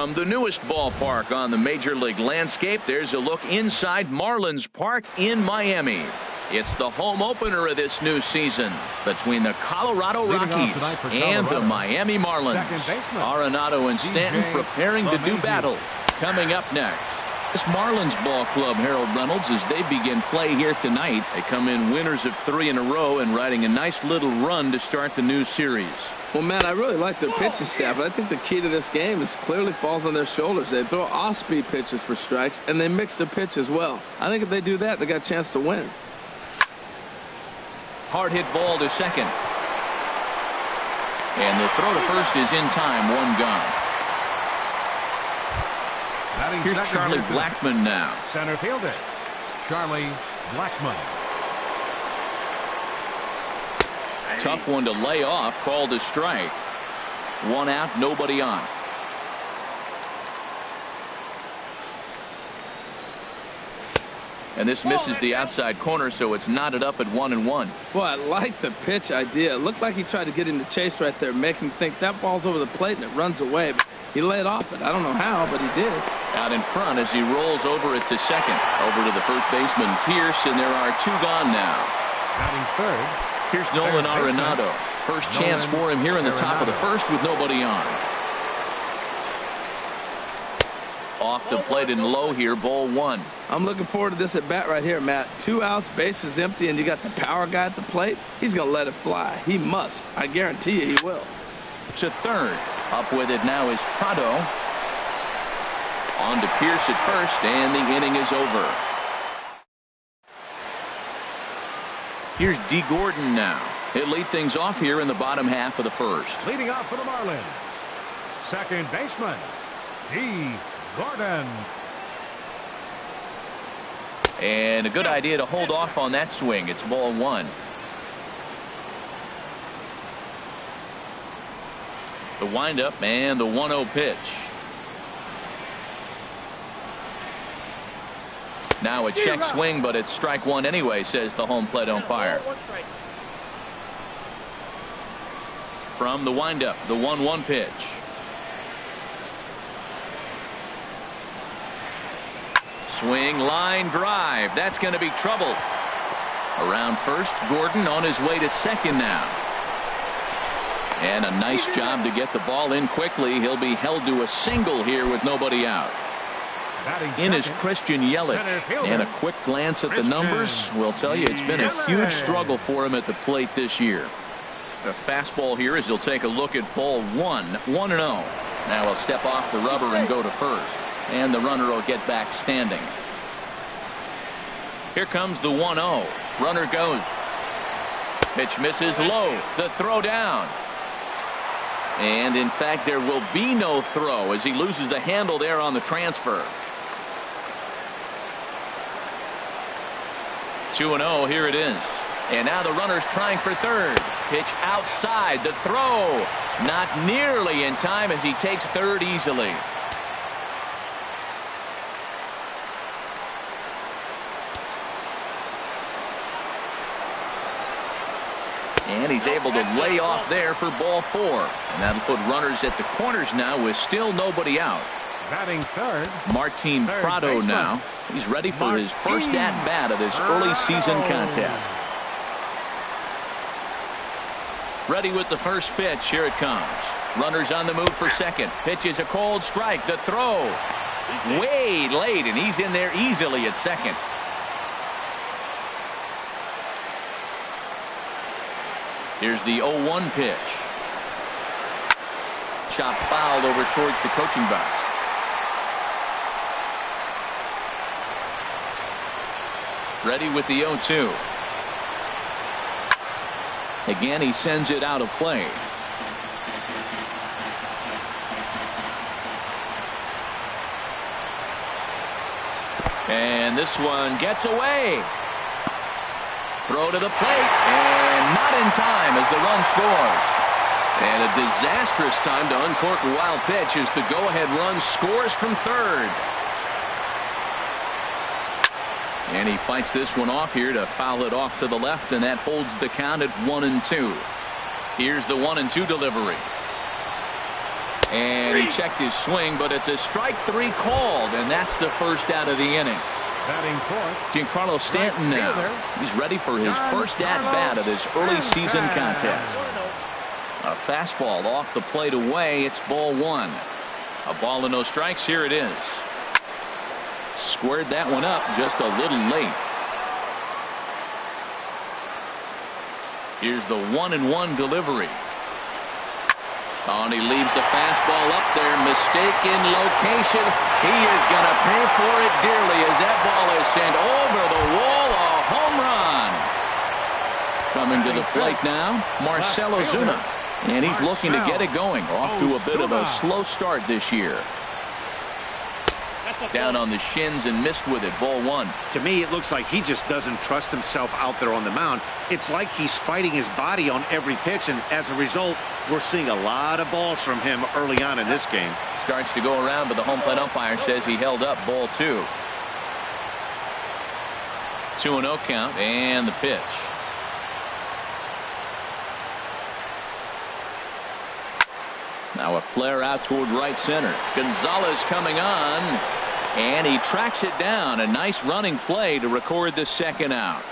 From the newest ballpark on the Major League landscape, there's a look inside Marlins Park in Miami. It's the home opener of this new season between the Colorado Rockies and the Miami Marlins. Arenado and Stanton preparing to do battle. Coming up next, this Marlins ball club, Harold Reynolds, as they begin play here tonight. They come in winners of 3 in a row and riding a nice little run to start the new series. Well, Matt, I really like their pitching staff, but I think the key to this game is clearly falls on their shoulders. They throw off-speed pitches for strikes, and they mix their pitch as well. I think if they do that, they got a chance to win. Hard hit ball to second. And the throw to first is in time, 1 gone. Here's Charlie Blackmon now. Center fielder, Charlie Blackmon. Tough one to lay off, called a strike. 1 out, nobody on. And this misses the outside corner, so it's knotted up at 1-1. Well, I like the pitch idea. It looked like he tried to get into chase right there, make him think that ball's over the plate and it runs away. But he laid off it. I don't know how, but he did. Out in front as he rolls over it to second. Over to the first baseman, Pierce, and there are 2 gone now. Batting third. Here's Nolan Arenado. First chance for him here in the top of the first with nobody on. Off the plate and low here, ball 1. I'm looking forward to this at bat right here, Matt. 2 outs, bases empty, and you got the power guy at the plate. He's going to let it fly. He must. I guarantee you he will. To third. Up with it now is Prado. On to Pierce at first, and the inning is over. Here's D. Gordon now. He'll lead things off here in the bottom half of the first. Leading off for the Marlins, second baseman, D. Gordon. And a good idea to hold off on that swing. It's ball 1. The windup and the 1-0 pitch. Now a check swing, but it's strike 1 anyway, says the home plate umpire. From the windup, the 1-1 pitch. Swing, line drive. That's going to be trouble. Around first, Gordon on his way to second now. And a nice job to get the ball in quickly. He'll be held to a single here with nobody out. In is Christian Yelich, and a quick glance at the numbers will tell you it's been a huge struggle for him at the plate this year. A fastball here as he'll take a look at ball 1, 1-0. Now he'll step off the rubber and go to first, and the runner will get back standing. Here comes the 1-0. Runner goes. Pitch misses low. The throw down. And in fact, there will be no throw as he loses the handle there on the transfer. 2-0, here it is. And now the runner's trying for third. Pitch outside, the throw. Not nearly in time as he takes third easily. And he's able to lay off there for ball 4. And that'll put runners at the corners now with still nobody out. Batting third, Martin Prado now. He's ready for his first at-bat of this early season contest. Ready with the first pitch. Here it comes. Runners on the move for second. Pitch is a cold strike. The throw. Way late, and he's in there easily at second. Here's the 0-1 pitch. Chop fouled over towards the coaching box. Ready with the 0-2. Again, he sends it out of play. And this one gets away. Throw to the plate, and not in time as the run scores. And a disastrous time to uncork a wild pitch as the go-ahead run scores from third. And he fights this one off here to foul it off to the left, and that holds the count at 1-2. Here's the 1-2 delivery. And he checked his swing, but it's a strike 3 called, and that's the first out of the inning. Batting fourth, Giancarlo Stanton now. He's ready for his first at-bat of this early season contest. A fastball off the plate away. It's ball 1. A ball and no strikes. Here it is. Squared that one up just a little late. Here's the 1-1 delivery. Oh, and he leaves the fastball up there. Mistaken location. He is going to pay for it dearly as that ball is sent over the wall. A home run. Coming to the plate now, Marcell Ozuna. And he's looking to get it going. Off to a bit of a slow start this year. Down on the shins and missed with it. Ball 1. To me, it looks like he just doesn't trust himself out there on the mound. It's like he's fighting his body on every pitch, and as a result, we're seeing a lot of balls from him early on in this game. Starts to go around, but the home plate umpire says he held up. Ball 2. 2-0 count, and the pitch. Now a flare out toward right center. Gonzalez coming on, and he tracks it down. A nice running play to record the second out.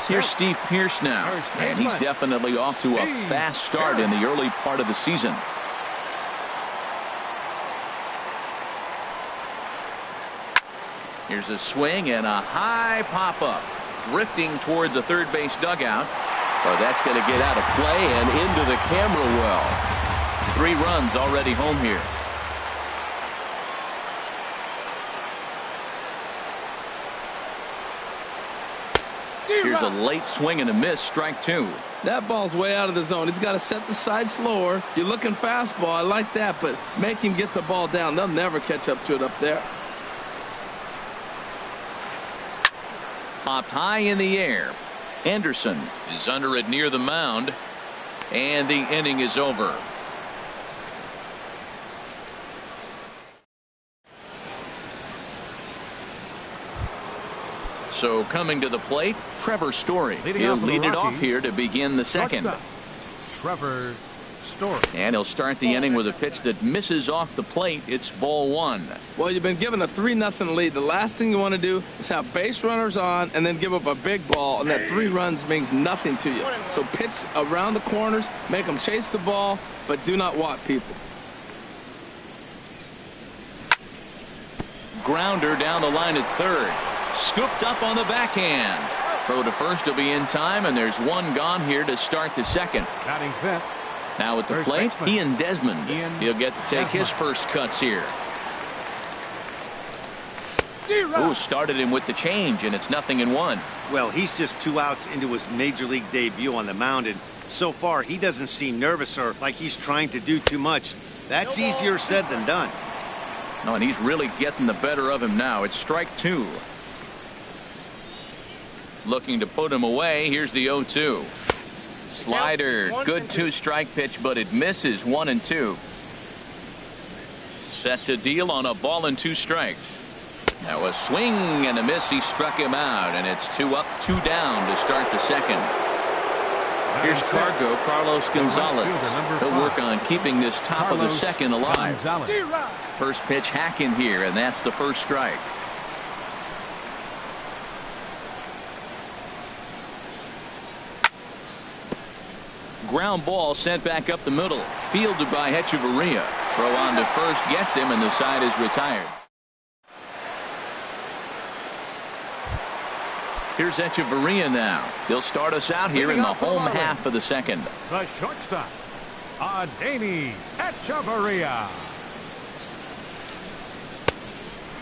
Here's Steve Pearce now, and he's definitely off to a fast start in the early part of the season. Here's a swing and a high pop-up. Drifting toward the third base dugout. But that's going to get out of play and into the camera well. 3 runs already home here. Here's a late swing and a miss. Strike 2. That ball's way out of the zone. He's got to set the side slower. You're looking fastball. I like that, but make him get the ball down. They'll never catch up to it up there. Popped high in the air. Anderson is under it near the mound, and the inning is over. So coming to the plate, Trevor Story. He'll lead it off here to begin the second. Trevor Story. And he'll start the inning with a pitch that misses off the plate. It's ball 1. Well, you've been given a 3-0 lead. The last thing you want to do is have base runners on and then give up a big ball, and that 3 runs means nothing to you. So pitch around the corners, make them chase the ball, but do not walk people. Grounder down the line at third. Scooped up on the backhand. Throw to first will be in time, and there's 1 gone here to start the second. Batting fifth. Now at the plate, Ian Desmond. He'll get to take his first cuts here. Ooh, started him with the change, and it's 0-1. Well, he's just 2 outs into his major league debut on the mound, and so far he doesn't seem nervous or like he's trying to do too much. That's easier said than done. No, and he's really getting the better of him now. It's strike 2. Looking to put him away. Here's the 0-2. Slider. Good 2-strike pitch, but it misses. 1-2. Set to deal on a ball and 2 strikes. Now a swing and a miss. He struck him out, and it's 2 up, 2 down to start the second. Here's Carlos Gonzalez. He'll work on keeping this top of the second alive. First pitch hacking here, and that's the first strike. Ground ball sent back up the middle. Fielded by Hechavarria. Throw on to first gets him, and the side is retired. Here's Hechavarria now. He'll start us out here in the home half of the second. The shortstop, Adeiny Hechavarria.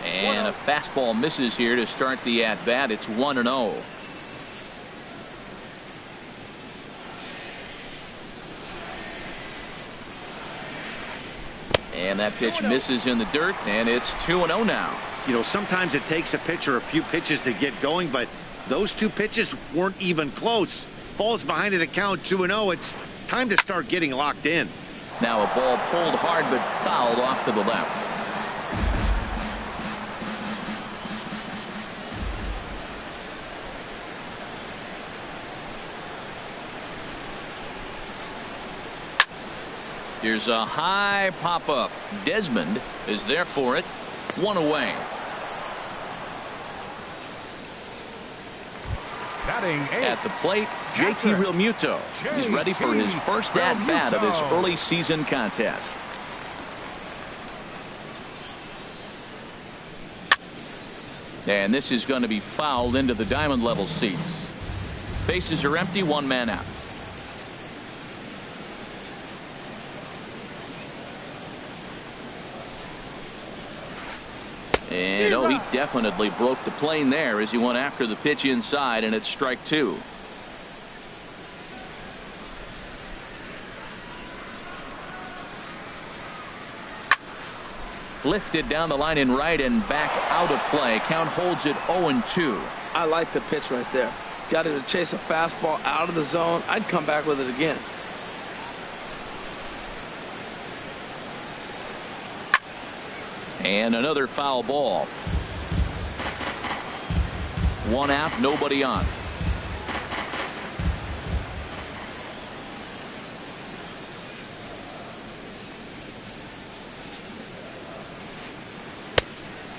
And a fastball misses here to start the at-bat. It's 1-0. And that pitch misses in the dirt, and it's 2-0 now. You know, sometimes it takes a pitcher a few pitches to get going, but those 2 pitches weren't even close. Ball's behind at the count, 2-0. It's time to start getting locked in. Now a ball pulled hard but fouled off to the left. Here's a high pop-up. Desmond is there for it. One away. Batting eighth. At the plate, JT Realmuto. He's ready for his first at-bat of this early season contest. And this is going to be fouled into the diamond level seats. Bases are empty, one man out. And oh, he definitely broke the plane there as he went after the pitch inside, and it's strike two. Lifted down the line in right and back out of play. Count holds it 0-2. I like the pitch right there. Got him to chase a fastball out of the zone. I'd come back with it again. And another foul ball. One out, nobody on.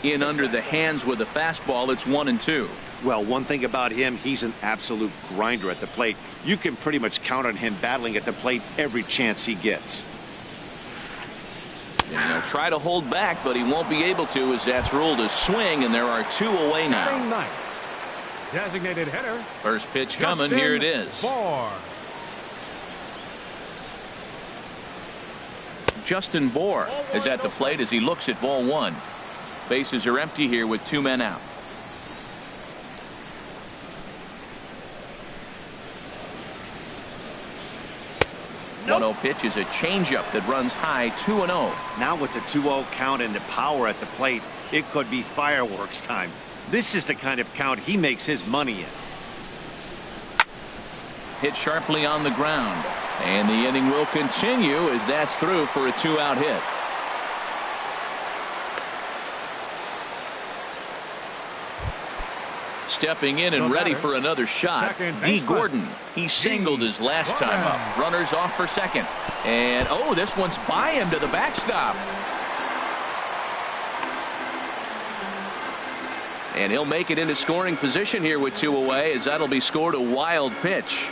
In under the hands with a fastball. It's 1-2. Well, one thing about him, he's an absolute grinder at the plate. You can pretty much count on him battling at the plate every chance he gets. And he'll try to hold back, but he won't be able to, as that's ruled a swing, and there are two away now. Designated hitter. First pitch coming. Here it is. Justin Bour is at the plate as he looks at ball one. Bases are empty here with two men out. Nope. 1-0 pitch is a changeup that runs high. 2-0. Now with the 2-0 count and the power at the plate, it could be fireworks time. This is the kind of count he makes his money in. Hit sharply on the ground, and the inning will continue as that's through for a two-out hit. Stepping in and ready for another shot, D. Gordon. He singled his last time up. Runners off for second. And, oh, this one's by him to the backstop. And he'll make it into scoring position here with two away, as that'll be scored a wild pitch.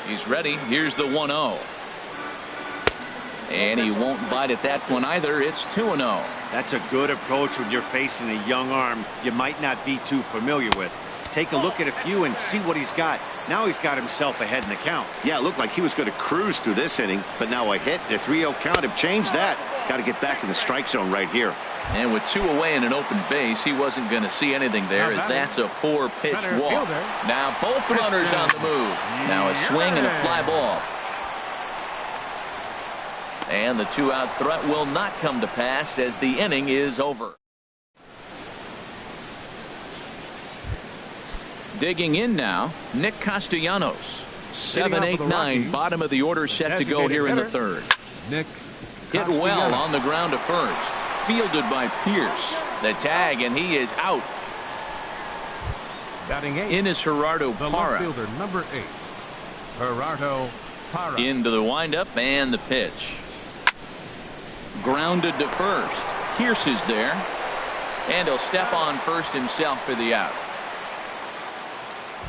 He's ready. Here's the 1-0. And he won't bite at that one either. It's 2-0. That's a good approach when you're facing a young arm you might not be too familiar with. Take a look at a few and see what he's got. Now he's got himself ahead in the count. Yeah, it looked like he was going to cruise through this inning, but now a hit, the 3-0 count have changed that. Got to get back in the strike zone right here. And with two away and an open base, he wasn't going to see anything there, as that's a 4-pitch walk. Now both runners on the move. Now a swing and a fly ball. And the two-out threat will not come to pass as the inning is over. Digging in now, Nick Castellanos. 7, 8, 9, bottom of the order set to go here in the third. Nick hit well on the ground to first. Fielded by Pierce. The tag, and he is out. Batting eighth. In is Gerardo Parra. The left fielder, number 8. Gerardo Parra. Into the windup and the pitch. Grounded to first. Pierce is there. And he'll step on first himself for the out.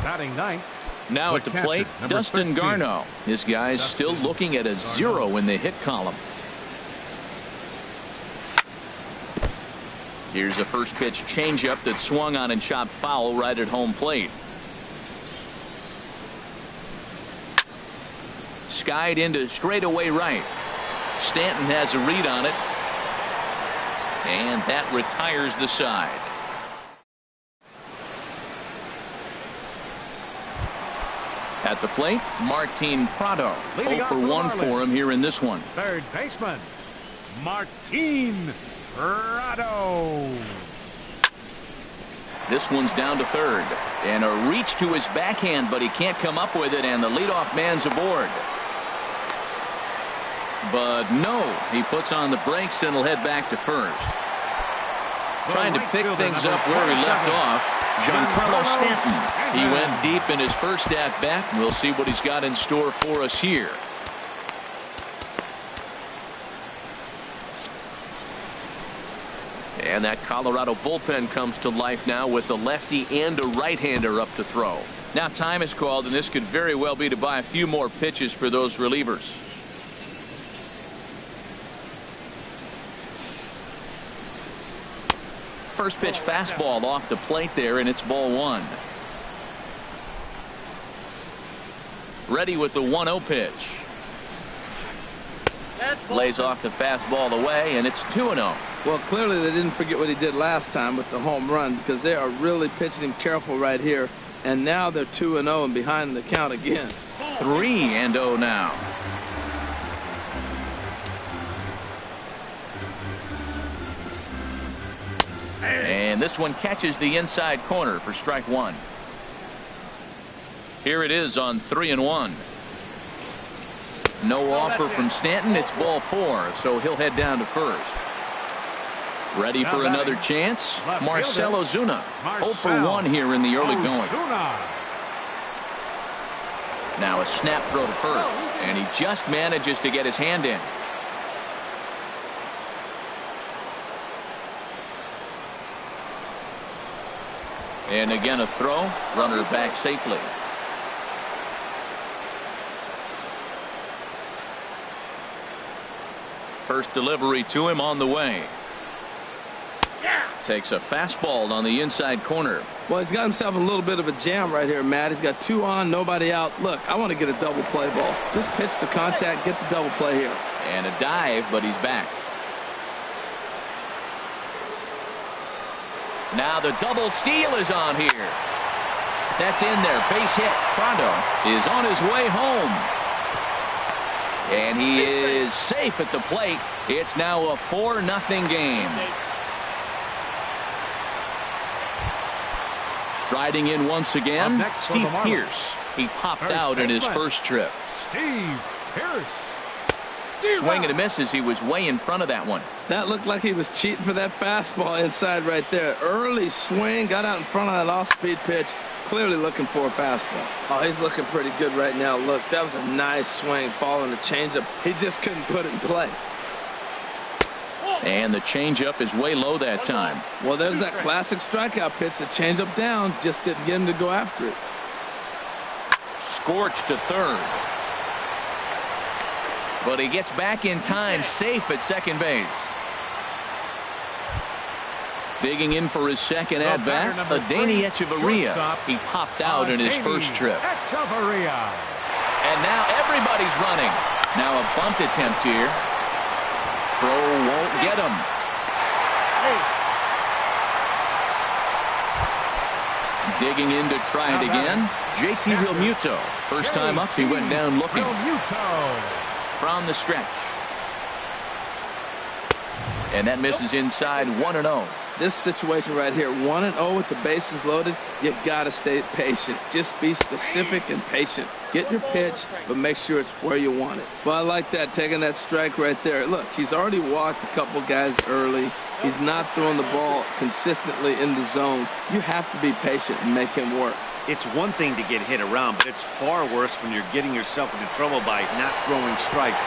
Batting ninth. Now at the plate, Dustin 13. Garneau. His guys still looking at a 0 in the hit column. Here's a first pitch changeup that swung on and chopped foul right at home plate. Skied into straightaway right. Stanton has a read on it. And that retires the side. At the plate, Martin Prado. 0 for 1 for him here in this one. Third baseman, Martin Prado. This one's down to third. And a reach to his backhand, but he can't come up with it, and the leadoff man's aboard. But no, he puts on the brakes and will head back to first. Trying to pick things up where he left off, Giancarlo Stanton. He went deep in his first at-bat. We'll see what he's got in store for us here. And that Colorado bullpen comes to life now with a lefty and a right-hander up to throw. Now time is called, and this could very well be to buy a few more pitches for those relievers. First pitch fastball off the plate there, and it's ball one. Ready with the 1-0 pitch. Lays off the fastball away, and it's 2-0. Well, clearly they didn't forget what he did last time with the home run, because they are really pitching him careful right here. And now they're 2-0 and behind the count again. 3-0 now. And this one catches the inside corner for strike one. Here it is on 3-1. No offer from Stanton. It's ball four, so he'll head down to first. Ready for another chance? Marcell Ozuna. 0 for 1 here in the early going. Now a snap throw to first, and he just manages to get his hand in. And again a throw. Runner back safely. First delivery to him on the way. Takes a fastball on the inside corner. Well, he's got himself a little bit of a jam right here, Matt. He's got 2 on, nobody out. Look, I want to get a double play ball. Just pitch the contact, get the double play here. And a dive, but he's back. Now the double steal is on here. That's in there. Base hit. Pronto is on his way home. And he is safe at the plate. It's now a 4-0 game. Striding in once again, Steve Pearce. He popped out in his first trip. Steve Pearce. Swing and a miss as he was way in front of that one. That looked like he was cheating for that fastball inside right there. Early swing, got out in front of that off-speed pitch. Clearly looking for a fastball. Oh, he's looking pretty good right now. Look, that was a nice swing, following the changeup. He just couldn't put it in play. And the changeup is way low that time. Well, there's that classic strikeout pitch. The changeup down, just didn't get him to go after it. Scorched to third. But he gets back in time, safe at second base. Digging in for his second at-bat, Adeiny Echeverria. He popped out in his first trip. And now everybody's running. Now a bunt attempt here. Throw won't get him. Digging in to try it again. JT Realmuto. First time up, he went down looking. From the stretch. And that misses inside 1-0. This situation right here, 1-0 with the bases loaded, you got to stay patient. Just be specific and patient. Get your pitch, but make sure it's where you want it. Well, I like that, taking that strike right there. Look, he's already walked a couple guys early. He's not throwing the ball consistently in the zone. You have to be patient and make him work. It's one thing to get hit around, but it's far worse when you're getting yourself into trouble by not throwing strikes.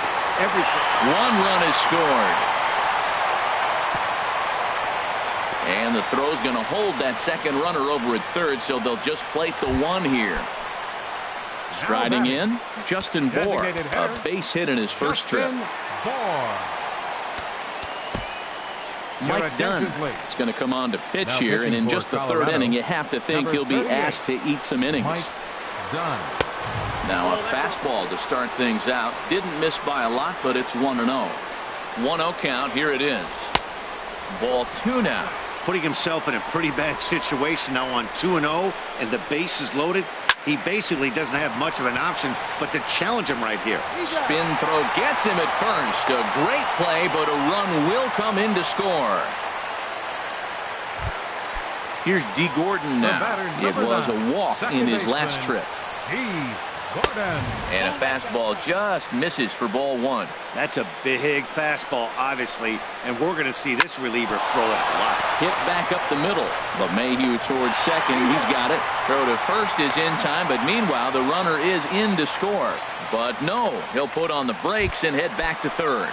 One run is scored. And the throw's going to hold that second runner over at third, so they'll just plate the one here. Striding in, Justin Bour, a base hit in his first trip. Mike Dunn is going to come on to pitch here, and in just the third inning, you have to think he'll be asked to eat some innings. Now a fastball to start things out. Didn't miss by a lot, but it's 1-0. 1-0 count. Here it is. Ball two now. Putting himself in a pretty bad situation now on 2-0, and the base is loaded. He basically doesn't have much of an option but to challenge him right here. Spin throw gets him at first. A great play, but a run will come in to score. Here's D. Gordon now. It was a walk in his last trip. And a fastball just misses for ball one. That's a big fastball, obviously, and we're going to see this reliever throw it a lot. Hit back up the middle, but Mayhew towards second. He's got it. Throw to first is in time, but meanwhile the runner is in to score. But no, he'll put on the brakes and head back to third.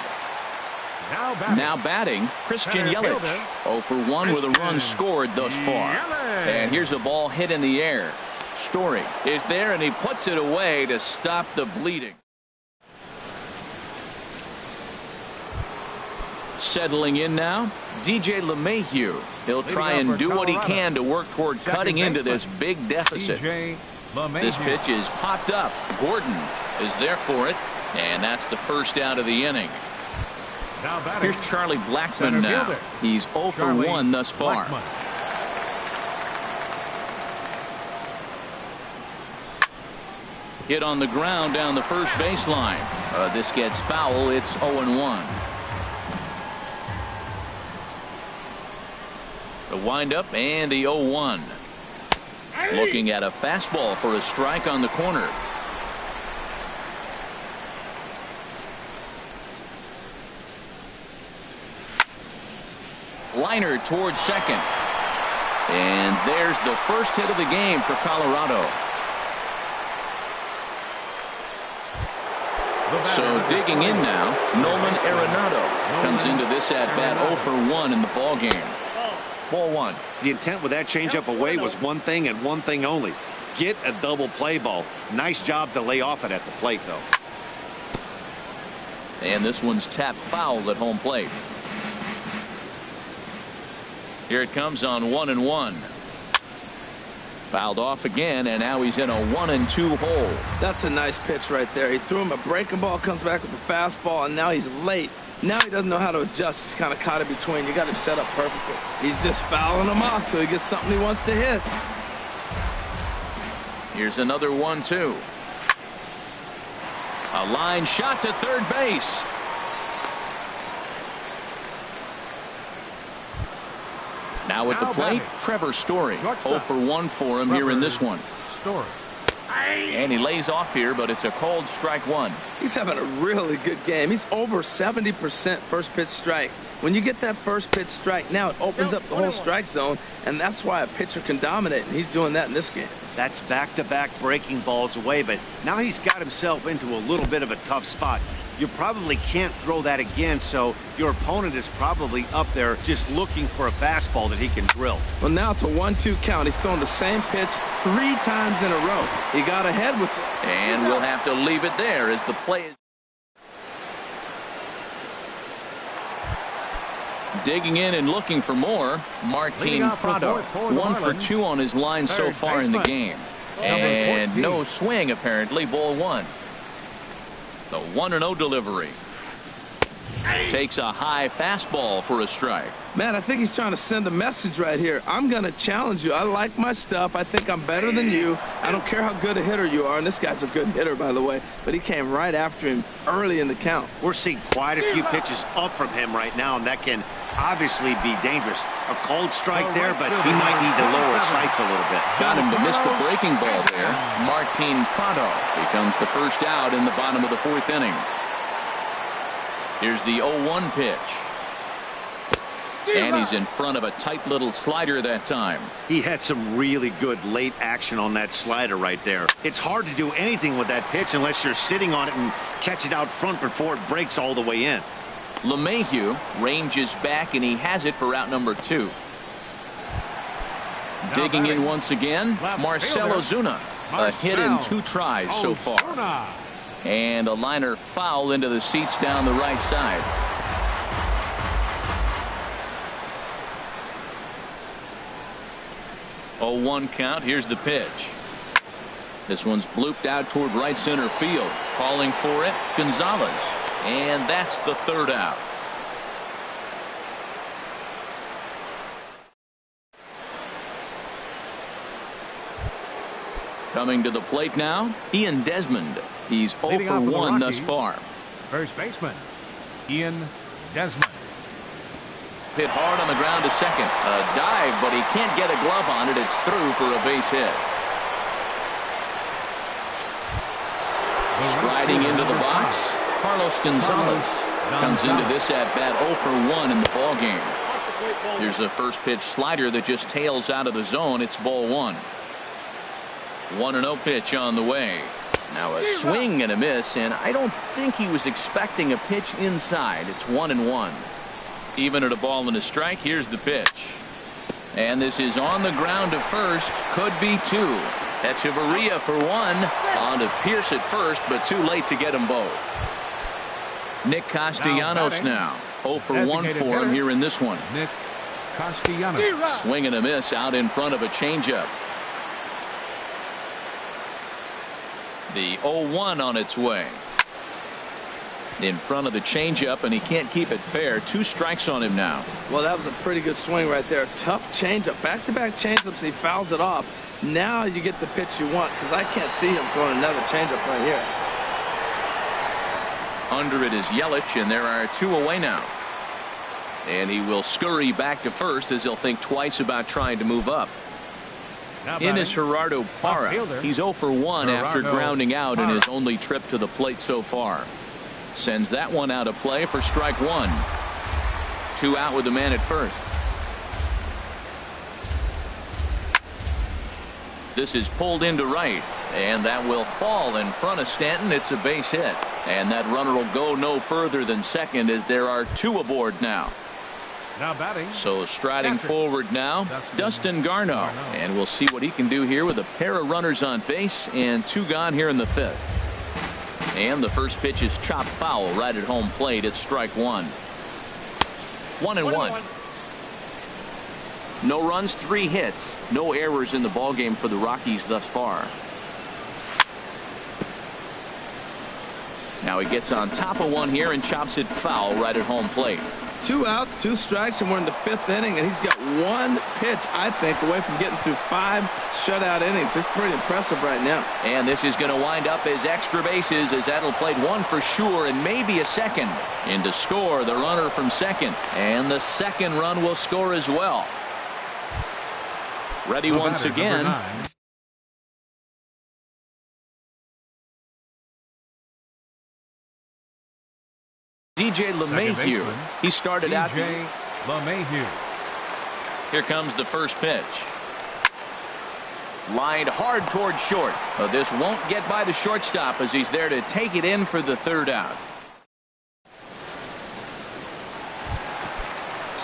Now batting, Christian Yelich. 0 for 1 with a run scored thus far. And here's a ball hit in the air. Story is there, and he puts it away to stop the bleeding. Settling in now, DJ LeMahieu. He'll try and do what he can to work toward cutting into this big deficit. This pitch is popped up. Gordon is there for it, and that's the first out of the inning. Here's Charlie Blackmon now. He's 0 for 1 thus far. Hit on the ground down the first baseline. This gets foul. It's 0-1. The windup and the 0-1. Looking at a fastball for a strike on the corner. Liner towards second. And there's the first hit of the game for Colorado. So digging in now, Nolan Arenado comes into this at-bat 0 for 1 in the ballgame. Ball 1. The intent with that changeup away was one thing and one thing only. Get a double play ball. Nice job to lay off it at the plate, though. And this one's tapped foul at home plate. Here it comes on 1-1. Fouled off again, and now he's in a 1-2 hole. That's a nice pitch right there. He threw him a breaking ball, comes back with a fastball, and now he's late. Now he doesn't know how to adjust. He's kind of caught in between. You got him set up perfectly. He's just fouling him off till he gets something he wants to hit. Here's another 1-2. A line shot to third base. Now at the plate, Trevor Story. 0 for 1 for him here in this one. And he lays off here, but it's a cold strike one. He's having a really good game. He's over 70% first pitch strike. When you get that first pitch strike, now it opens up the whole strike zone, and that's why a pitcher can dominate, and he's doing that in this game. That's back-to-back breaking balls away, but now he's got himself into a little bit of a tough spot. You probably can't throw that again, so your opponent is probably up there just looking for a fastball that he can drill. Well, now it's a 1-2 count. He's throwing the same pitch 3 times in a row. He got ahead with it. And we'll have to leave it there as the play is. Digging in and looking for more, Martin Prado. 1 for 2 on his line so far in the game. And no swing, apparently. Ball 1. The 1-0 delivery. Takes a high fastball for a strike. Man, I think he's trying to send a message right here. I'm going to challenge you. I like my stuff. I think I'm better than you. I don't care how good a hitter you are. And this guy's a good hitter, by the way. But he came right after him early in the count. We're seeing quite a few pitches up from him right now, and that can obviously be dangerous. A cold strike there, but he might need to lower his sights a little bit. Got him to miss the breaking ball there. Martin Prado becomes the first out in the bottom of the 4th inning. Here's the 0-1 pitch. And he's in front of a tight little slider that time. He had some really good late action on that slider right there. It's hard to do anything with that pitch unless you're sitting on it and catch it out front before it breaks all the way in. LeMahieu ranges back, and he has it for out number 2. Digging in once again, Marcell Ozuna. A hit in 2 tries so far. And a liner foul into the seats down the right side. Oh, 1 count. Here's the pitch. This one's blooped out toward right center field. Calling for it, Gonzalez. And that's the 3rd out. Coming to the plate now, Ian Desmond. He's 0 for 1 thus far. First baseman, Ian Desmond. Hit hard on the ground to second. A dive, but he can't get a glove on it. It's through for a base hit. Striding into the box, Carlos Gonzalez comes into this at-bat 0 for 1 in the ballgame. Here's a first pitch slider that just tails out of the zone. It's ball 1. 1-0 pitch on the way. Now a swing and a miss, and I don't think he was expecting a pitch inside. It's 1-1. Even at a ball and a strike, here's the pitch. And this is on the ground to first. Could be two. Echeverria for one. On to Pierce at first, but too late to get them both. Nick Castellanos now. 0 for 1 for him here in this one. Nick Castellanos. Swing and a miss out in front of a changeup. The 0-1 on its way. In front of the changeup, and he can't keep it fair. 2 strikes on him now. Well, that was a pretty good swing right there. Tough changeup. Back-to-back changeups, he fouls it off. Now you get the pitch you want, because I can't see him throwing another changeup right here. Under it is Yelich, and there are 2 away now. And he will scurry back to first as he'll think twice about trying to move up. In is Gerardo Parra. He's 0 for 1 after grounding out in his only trip to the plate so far. Sends that one out of play for strike 1. 2 out with the man at first. This is pulled into right, and that will fall in front of Stanton. It's a base hit, and that runner will go no further than second as there are 2 aboard now. Now batting. So striding forward now, Dustin Garneau, and we'll see what he can do here with a pair of runners on base and 2 gone here in the 5th. And the first pitch is chopped foul right at home plate. It's strike 1. 1-1. No runs, 3 hits, no errors in the ballgame for the Rockies thus far. Now he gets on top of one here and chops it foul right at home plate. 2 outs, 2 strikes, and we're in the 5th inning, and he's got 1 pitch, I think, away from getting through 5 shutout innings. It's pretty impressive right now. And this is going to wind up as extra bases as that'll play 1 for sure and maybe a second. In to score the runner from second, and the second run will score as well. Ready once again. DJ LeMahieu. He started out. DJ LeMahieu. Here comes the first pitch. Lined hard toward short. But this won't get by the shortstop as he's there to take it in for the 3rd out.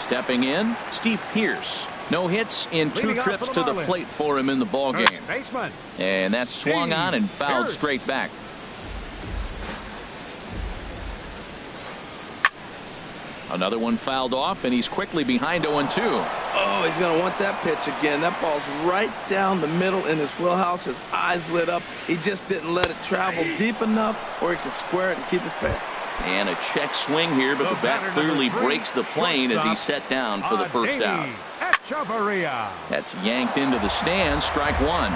Stepping in, Steve Pierce. No hits in 2 trips to the plate for him in the ballgame. And that's swung on and fouled straight back. Another one fouled off, and he's quickly behind 0-2. Oh, he's going to want that pitch again. That ball's right down the middle in his wheelhouse. His eyes lit up. He just didn't let it travel deep enough, or he could square it and keep it fair. And a check swing here, but the bat clearly breaks the plane as he's set down for the first out. That's yanked into the stands. Strike 1.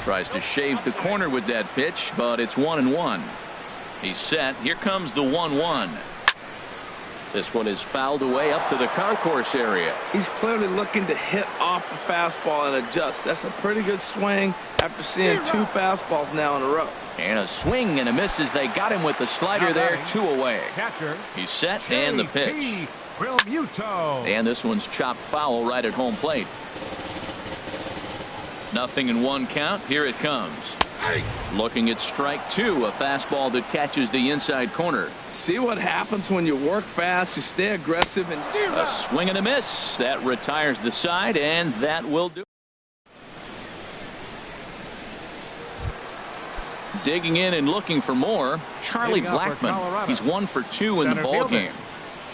Tries to shave the corner with that pitch, but it's 1-1. He's set. Here comes the 1-1. This one is fouled away up to the concourse area. He's clearly looking to hit off the fastball and adjust. That's a pretty good swing after seeing 2 fastballs now in a row. And a swing and a miss as they got him with the slider there. 2 away. He's set and the pitch. And this one's chopped foul right at home plate. 0-1 count. Here it comes. Looking at strike 2, a fastball that catches the inside corner. See what happens when you work fast, you stay aggressive, and a swing and a miss. That retires the side, and that will do. Digging in and looking for more, Charlie Blackmon. He's 1 for 2 in the ballgame.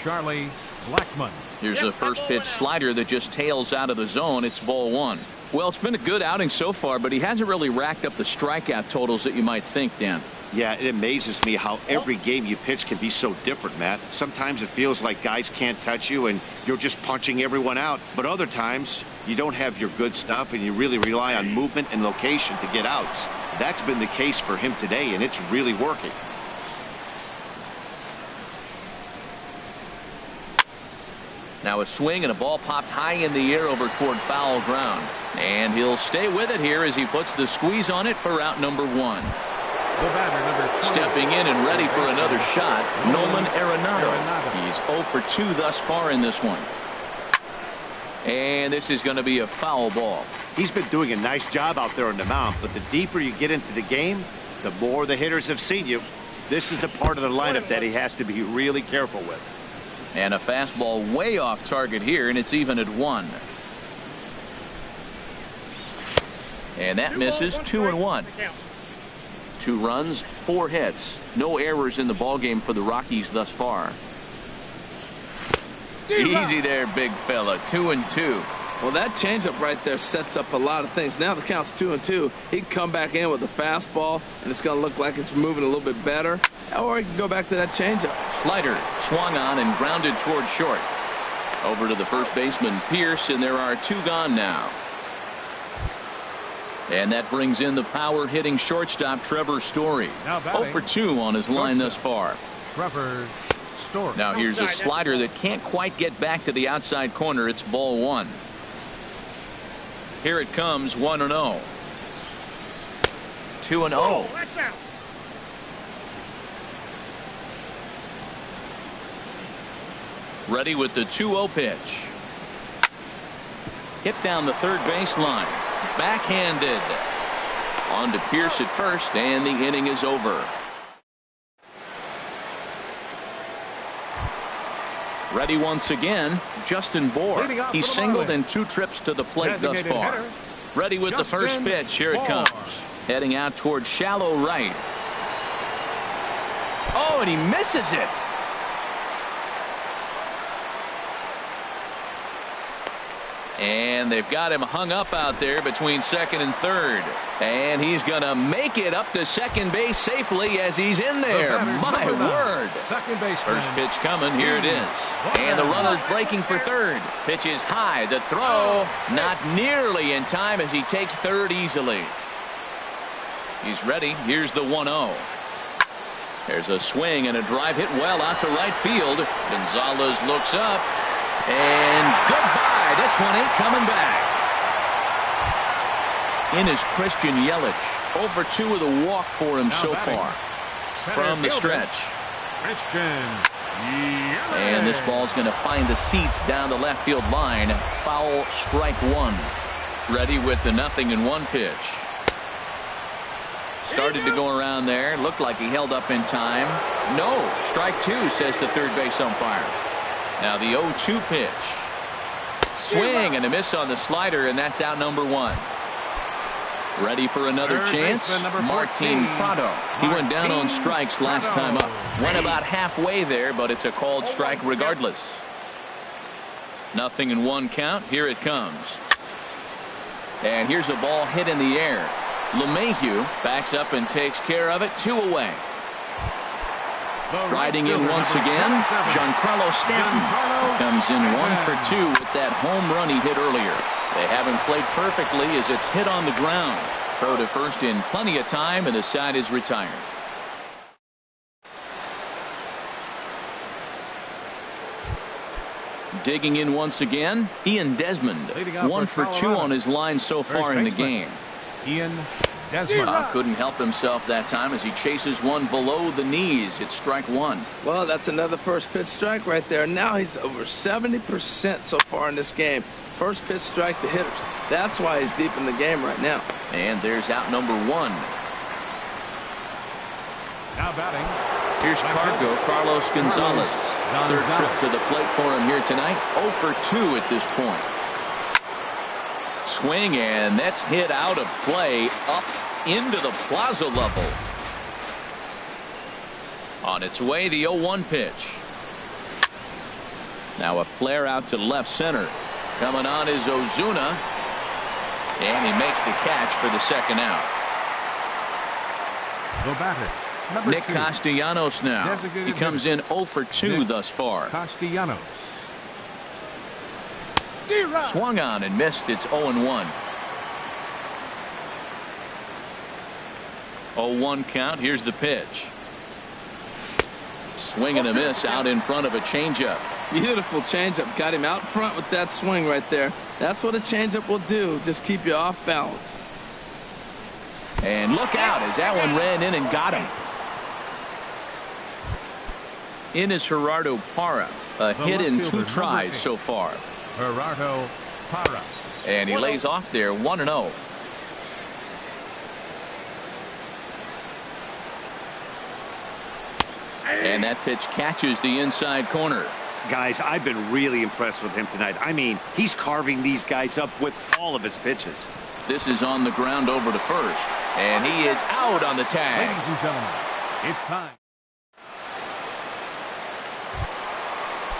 Charlie Blackmon. Here's a first pitch slider that just tails out of the zone. It's ball 1. Well, it's been a good outing so far, but he hasn't really racked up the strikeout totals that you might think, Dan. Yeah, it amazes me how every game you pitch can be so different, Matt. Sometimes it feels like guys can't touch you and you're just punching everyone out. But other times you don't have your good stuff and you really rely on movement and location to get outs. That's been the case for him today, and it's really working. Now a swing and a ball popped high in the air over toward foul ground. And he'll stay with it here as he puts the squeeze on it for out number 1. Stepping in and ready for another shot, Nolan Arenado. He's 0 for 2 thus far in this one. And this is going to be a foul ball. He's been doing a nice job out there on the mound, but the deeper you get into the game, the more the hitters have seen you. This is the part of the lineup that he has to be really careful with. And a fastball way off target here, and it's even at 1. And that misses. 2-1. 2 runs, 4 hits. No errors in the ballgame for the Rockies thus far. Easy there, big fella. 2-2. Well, that changeup right there sets up a lot of things. Now the count's 2-2. He can come back in with a fastball, and it's going to look like it's moving a little bit better. Or he can go back to that changeup. Slider swung on and grounded toward short. Over to the first baseman, Pierce, and there are 2 gone now. And that brings in the power-hitting shortstop, Trevor Story. 0 for 2 on his line thus far. Trevor Story. Now here's a slider that can't quite get back to the outside corner. It's ball 1. Here it comes, 1-0. 2-0. Ready with the 2-0 pitch. Hit down the third baseline. Backhanded. On to Pierce at first, and the inning is over. Ready once again, Justin Bohr. He's singled in 2 trips to the plate thus far. Ready with the first pitch. Here it comes. Heading out towards shallow right. Oh, and he misses it. And they've got him hung up out there between second and third. And he's going to make it up to second base safely as he's in there. My word. Second base. First pitch coming. Here it is. And the runner's breaking for third. Pitch is high. The throw not nearly in time as he takes third easily. He's ready. Here's the 1-0. There's a swing and a drive hit well out to right field. Gonzalez looks up. And goodbye. This one ain't coming back. In is Christian Yelich. 0 for 2 with a walk for him so far. From the stretch. Christian Yelich. And this ball's going to find the seats down the left field line. Foul, strike 1. Ready with the 0-1 pitch. Started to go around there. Looked like he held up in time. No. Strike 2, says the third base umpire. Now the 0-2 pitch. Swing and a miss on the slider, and that's out number 1. Ready for another chance. Martin Prado. He went down on strikes last time up. Went about halfway there, but it's a called strike regardless. 0-1 count. Here it comes. And here's a ball hit in the air. LeMahieu backs up and takes care of it. 2 away. Riding in once again, Giancarlo Stanton comes in 1 for 2 with that home run he hit earlier. They haven't played perfectly as it's hit on the ground. Throw to first in plenty of time, and the side is retired. Digging in once again, Ian Desmond. 1 for 2 on his line so far in the game. Ian Desmond. Couldn't help himself that time as he chases one below the knees. It's strike 1. Well, that's another first pitch strike right there. Now he's over 70% so far in this game. First pitch strike to hitters. That's why he's deep in the game right now. And there's out number 1. Now batting. Here's Carlos Gonzalez. Third trip to the plate for him here tonight. 0 for 2 at this point. Swing, and that's hit out of play up into the plaza level. On its way, the 0-1 pitch. Now a flare out to left center. Coming on is Ozuna. And he makes the catch for the second out. The batter, Nick Castellanos now. He comes in 0 for 2 thus far. Castellanos. Swung on and missed. It's 0-1. 0-1 count. Here's the pitch. Swing and a miss out in front of a changeup. Beautiful changeup. Got him out front with that swing right there. That's what a changeup will do. Just keep you off balance. And look out as that one ran in and got him. In is Gerardo Parra. A hit in 2 tries so far. Gerardo Para. And he lays off there 1-0. And that pitch catches the inside corner. Guys, I've been really impressed with him tonight. I mean, he's carving these guys up with all of his pitches. This is on the ground over to first. And he is out on the tag. Ladies and gentlemen, it's time.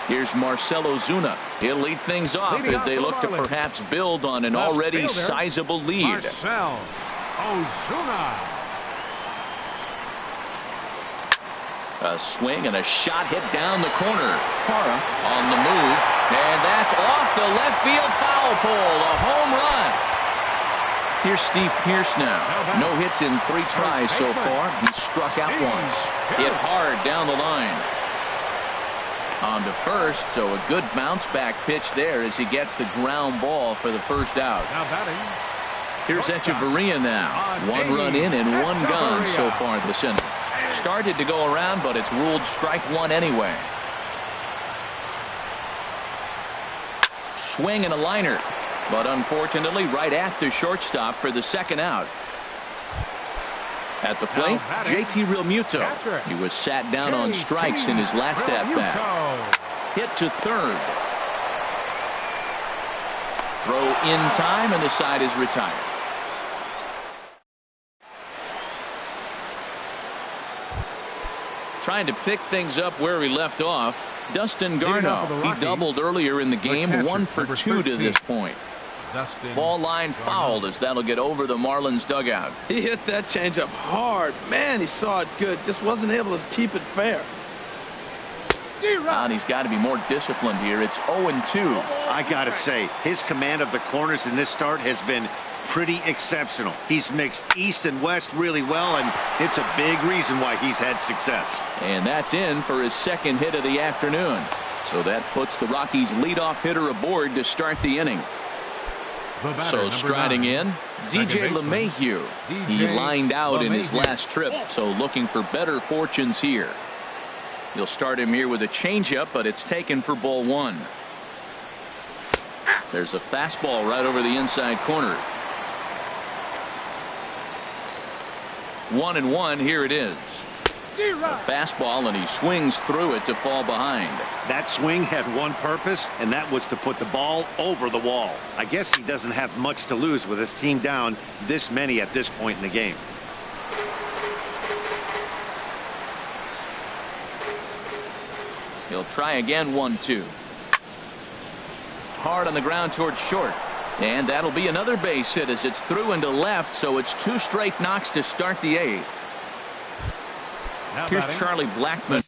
Here's Marcelo Zuna. He'll lead things off Leading as off they for the look to Marlins. perhaps build on an Left already fielder, sizable lead. Marcell Ozuna. A swing and a shot hit down the corner. Para on the move. And that's off the left field foul pole. A home run. Here's Steve Pearce now. No hits in 3 tries so far. He struck out once. Hit hard down the line. On to first, so a good bounce back pitch there as he gets the ground ball for the first out. Now batting. Here's Echeverria now. 1 run in and 1 gone so far this inning. Started to go around, but it's ruled strike 1 anyway. Swing and a liner, but unfortunately right at the shortstop for the second out. At the plate, JT Realmuto. He was sat down on strikes in his last at-bat. Hit to third. Throw in time, and the side is retired. Trying to pick things up where we left off, Dustin Garneau. He doubled earlier in the game, 1 for 2 to this point. Ball line fouled as that'll get over the Marlins dugout. He hit that changeup hard. Man, he saw it good. Just wasn't able to keep it fair. And he's got to be more disciplined here. It's 0-2. I got to say, his command of the corners in this start has been pretty exceptional. He's mixed east and west really well, and it's a big reason why he's had success. And that's in for his second hit of the afternoon. So that puts the Rockies' leadoff hitter aboard to start the inning. So striding in, DJ LeMahieu. He lined out in his last trip, so looking for better fortunes here. You'll start him here with a changeup, but it's taken for ball 1. There's a fastball right over the inside corner. 1-1, here it is. A fastball, and he swings through it to fall behind. That swing had one purpose, and that was to put the ball over the wall. I guess he doesn't have much to lose with his team down this many at this point in the game. He'll try again, 1-2. Hard on the ground towards short. And that'll be another base hit as it's through into left, so it's 2 straight knocks to start the 8th. Here's Charlie Blackmon.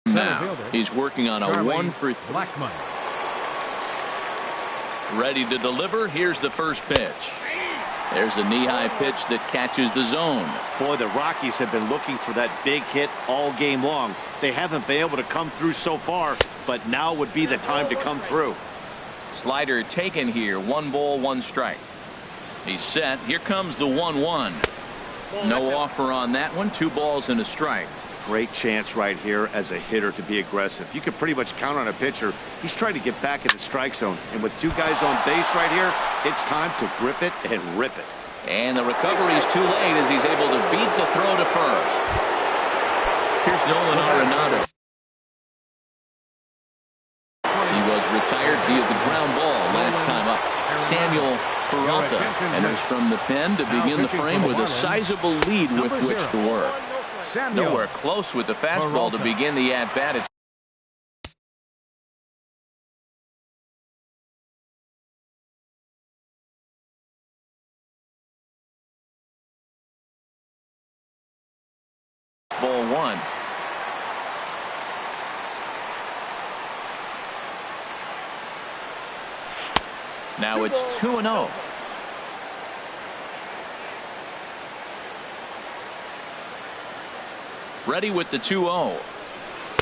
Now he's working on a 1 for 3. Ready to deliver. Here's the first pitch. There's a knee-high pitch that catches the zone. Boy, the Rockies have been looking for that big hit all game long. They haven't been able to come through so far, but now would be the time to come through. Slider taken here. 1 ball, 1 strike. He's set. Here comes the 1-1. No offer on that one. 2 balls and a strike. Great chance right here as a hitter to be aggressive. You can pretty much count on a pitcher. He's trying to get back in the strike zone. And with 2 guys on base right here, it's time to grip it and rip it. And the recovery is too late as he's able to beat the throw to first. Here's Nolan Arenado. He was retired via the ground ball last time up. Samuel Peralta enters from the pen to begin the frame with a sizable lead with which to work. Nowhere close with the fastball to begin the at-bat. It's ball 1. Now it's 2-0. Ready with the 2-0.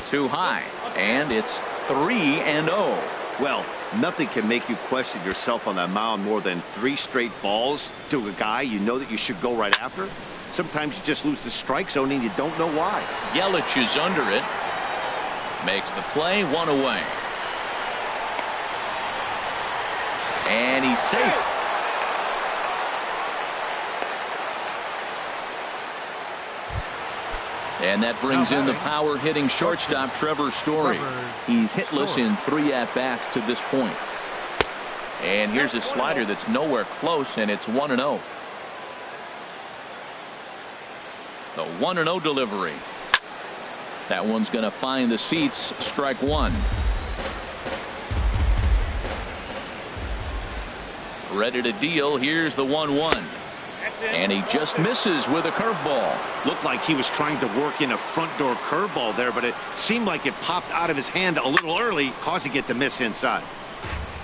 Too high, and it's 3-0. Well, nothing can make you question yourself on that mound more than 3 straight balls to a guy you know that you should go right after. Sometimes you just lose the strike zone and you don't know why. Yelich is under it. Makes the play, 1 away. And he's safe. And that brings in the power-hitting shortstop, Trevor Story. He's hitless in 3 at-bats to this point. And here's a slider that's nowhere close, and it's 1-0. The 1-0 delivery. That one's going to find the seats. Strike 1. Ready to deal. Here's the 1-1. And he just misses with a curveball. Looked like he was trying to work in a front door curveball there, but it seemed like it popped out of his hand a little early, causing it to miss inside.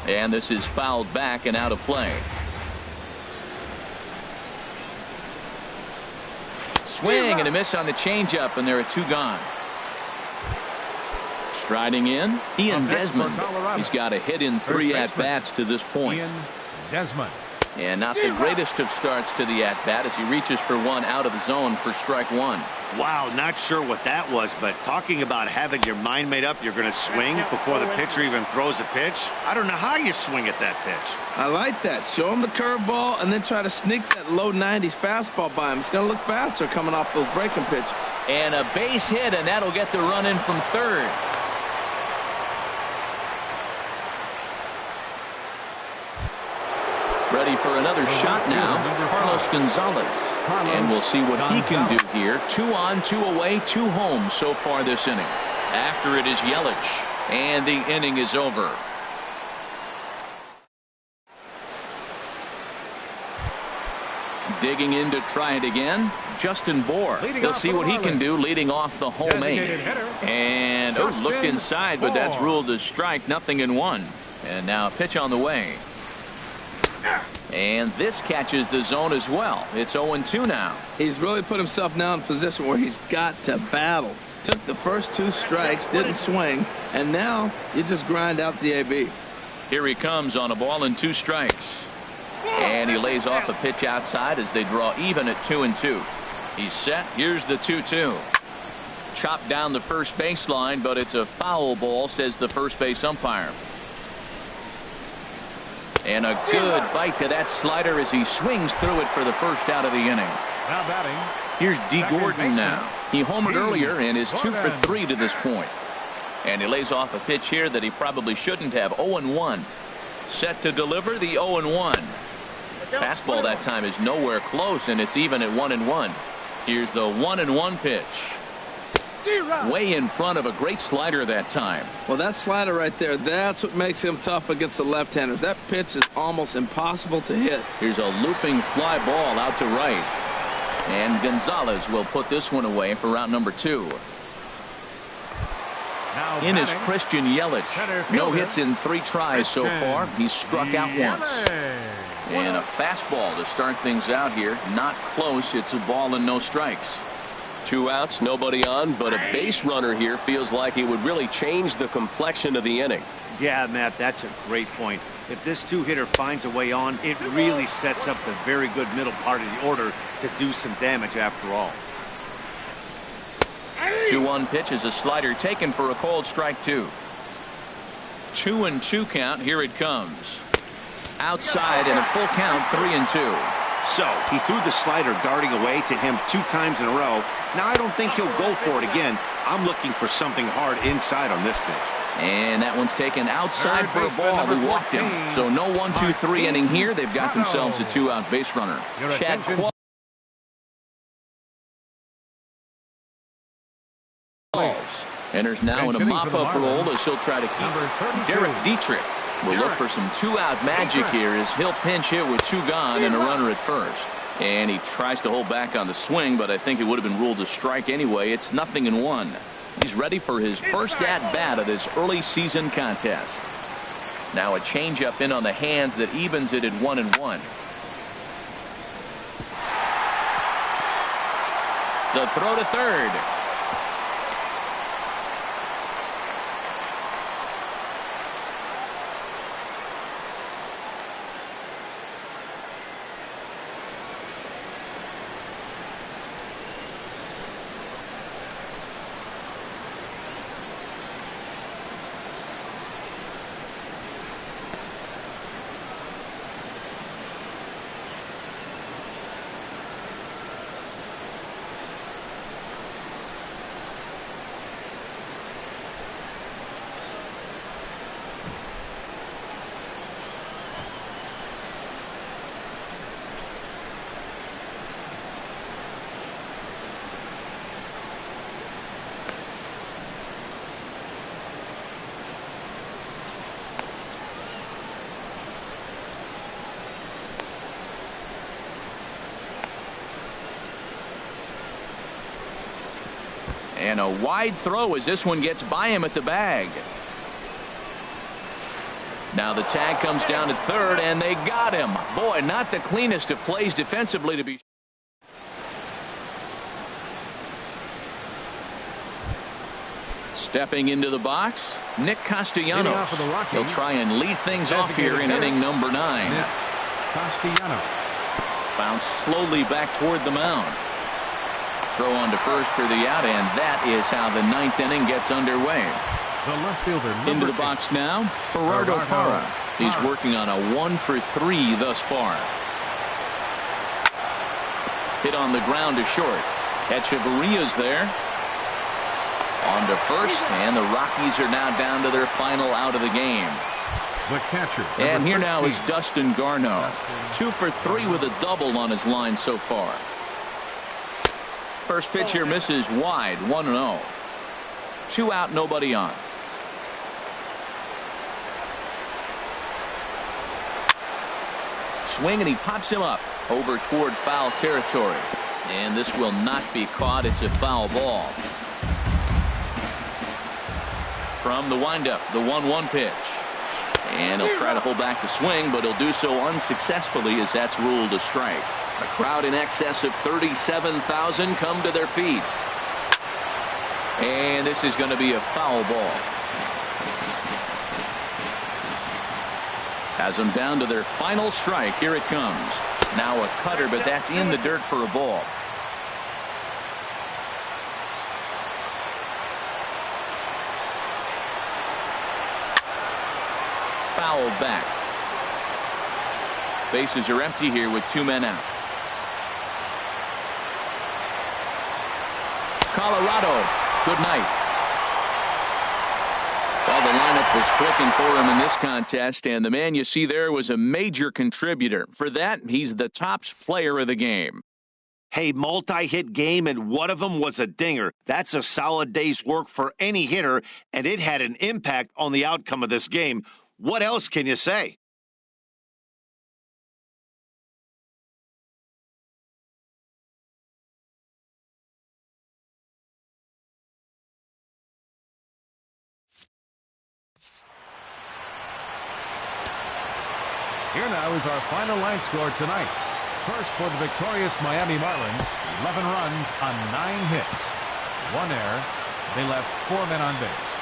And this is fouled back and out of play. Swing and a miss on the changeup, and there are 2 gone. Striding in, Ian Desmond. He's got a hit in 3 at-bats to this point. Ian Desmond. And not the greatest of starts to the at-bat as he reaches for one out of the zone for strike 1. Wow, not sure what that was, but talking about having your mind made up you're going to swing before the pitcher even throws a pitch. I don't know how you swing at that pitch. I like that. Show him the curveball and then try to sneak that low 90s fastball by him. It's going to look faster coming off those breaking pitches. And a base hit, and that'll get the run in from third. Ready for another shot now, Carlos Gonzalez. And we'll see what he can do here. 2 on, 2 away, 2 home so far this inning. After it is Yelich, and the inning is over. Digging in to try it again, Justin Bohr. He'll see what he can do leading off the home 8. And looked inside, but that's ruled as strike, 0-1. And now a pitch on the way. And this catches the zone as well. It's 0-2 now. He's really put himself now in a position where he's got to battle. Took the first 2 strikes, didn't swing, and now you just grind out the AB. Here he comes on a ball and 2 strikes. And he lays off a pitch outside as they draw even at 2-2. He's set. Here's the 2-2. Chopped down the first baseline, but it's a foul ball, says the first base umpire. And a good bite to that slider as he swings through it for the first out of the inning. Now batting. Here's D. Gordon now. He homered earlier and is 2 for 3 to this point. And he lays off a pitch here that he probably shouldn't have. 0-1. Set to deliver the 0-1. Fastball that time is nowhere close, and it's even at 1-1. Here's the 1-1 pitch. Way in front of a great slider that time. Well, that slider right there, that's what makes him tough against the left-handers. That pitch is almost impossible to hit. Here's a looping fly ball out to right. And Gonzalez will put this one away for route number 2. In is Christian Yelich. No hits in 3 tries so far. He's struck out once. And a fastball to start things out here. Not close. It's a ball and no strikes. 2 outs, nobody on, but a base runner here feels like it would really change the complexion of the inning. Yeah, Matt, that's a great point. If this 2-hitter finds a way on, it really sets up the very good middle part of the order to do some damage after all. 2-1 pitch is a slider taken for a called strike 2. 2-2 count. Here it comes. Outside and a full count, 3-2. So he threw the slider darting away to him 2 times in a row. Now I don't think he'll go for it again. I'm looking for something hard inside on this pitch. And that one's taken outside for a ball. He walked him. So no 1-2-3 inning here. They've got themselves a 2-out base runner. Chad Qualls enters now in a mop-up role as he'll try to keep Derek Dietrich. We'll look for some 2-out magic here as he'll pinch hit with 2 gone and a runner at first. And he tries to hold back on the swing, but I think it would have been ruled a strike anyway. It's 0-1. He's ready for his first at-bat of this early season contest. Now a changeup in on the hands that evens it at 1-1. The throw to third. And a wide throw as this one gets by him at the bag. Now the tag comes down at third, and they got him. Boy, not the cleanest of plays defensively to be. Stepping into the box, Nick Castellanos. He'll try and lead things off here in inning number 9. Nick Castellanos. Bounce slowly back toward the mound. Throw on to first for the out, and that is how the 9th inning gets underway. The left fielder, Into the box now, Gerardo Parra. He's working on a 1-for-3 thus far. Hit on the ground to short. Echeverria's there. On to first, and the Rockies are now down to their final out of the game. The catcher. And here now is Dustin Garneau. 2 for 3 with a double on his line so far. First pitch here misses wide, 1-0. 2 out, nobody on. Swing, and he pops him up over toward foul territory. And this will not be caught. It's a foul ball. From the windup, the 1-1 pitch. And he'll try to hold back the swing, but he'll do so unsuccessfully as that's ruled a strike. A crowd in excess of 37,000 come to their feet. And this is going to be a foul ball. Has them down to their final strike. Here it comes. Now a cutter, but that's in the dirt for a ball. Fouled back. Bases are empty here with 2 men out. Colorado, good night. Well, the lineup was clicking for him in this contest, and the man you see there was a major contributor. For that, he's the top player of the game. Hey, multi-hit game, and one of them was a dinger. That's a solid day's work for any hitter, and it had an impact on the outcome of this game. What else can you say? Here now is our final line score tonight. First for the victorious Miami Marlins, 11 runs on 9 hits. 1 error. They left 4 men on base.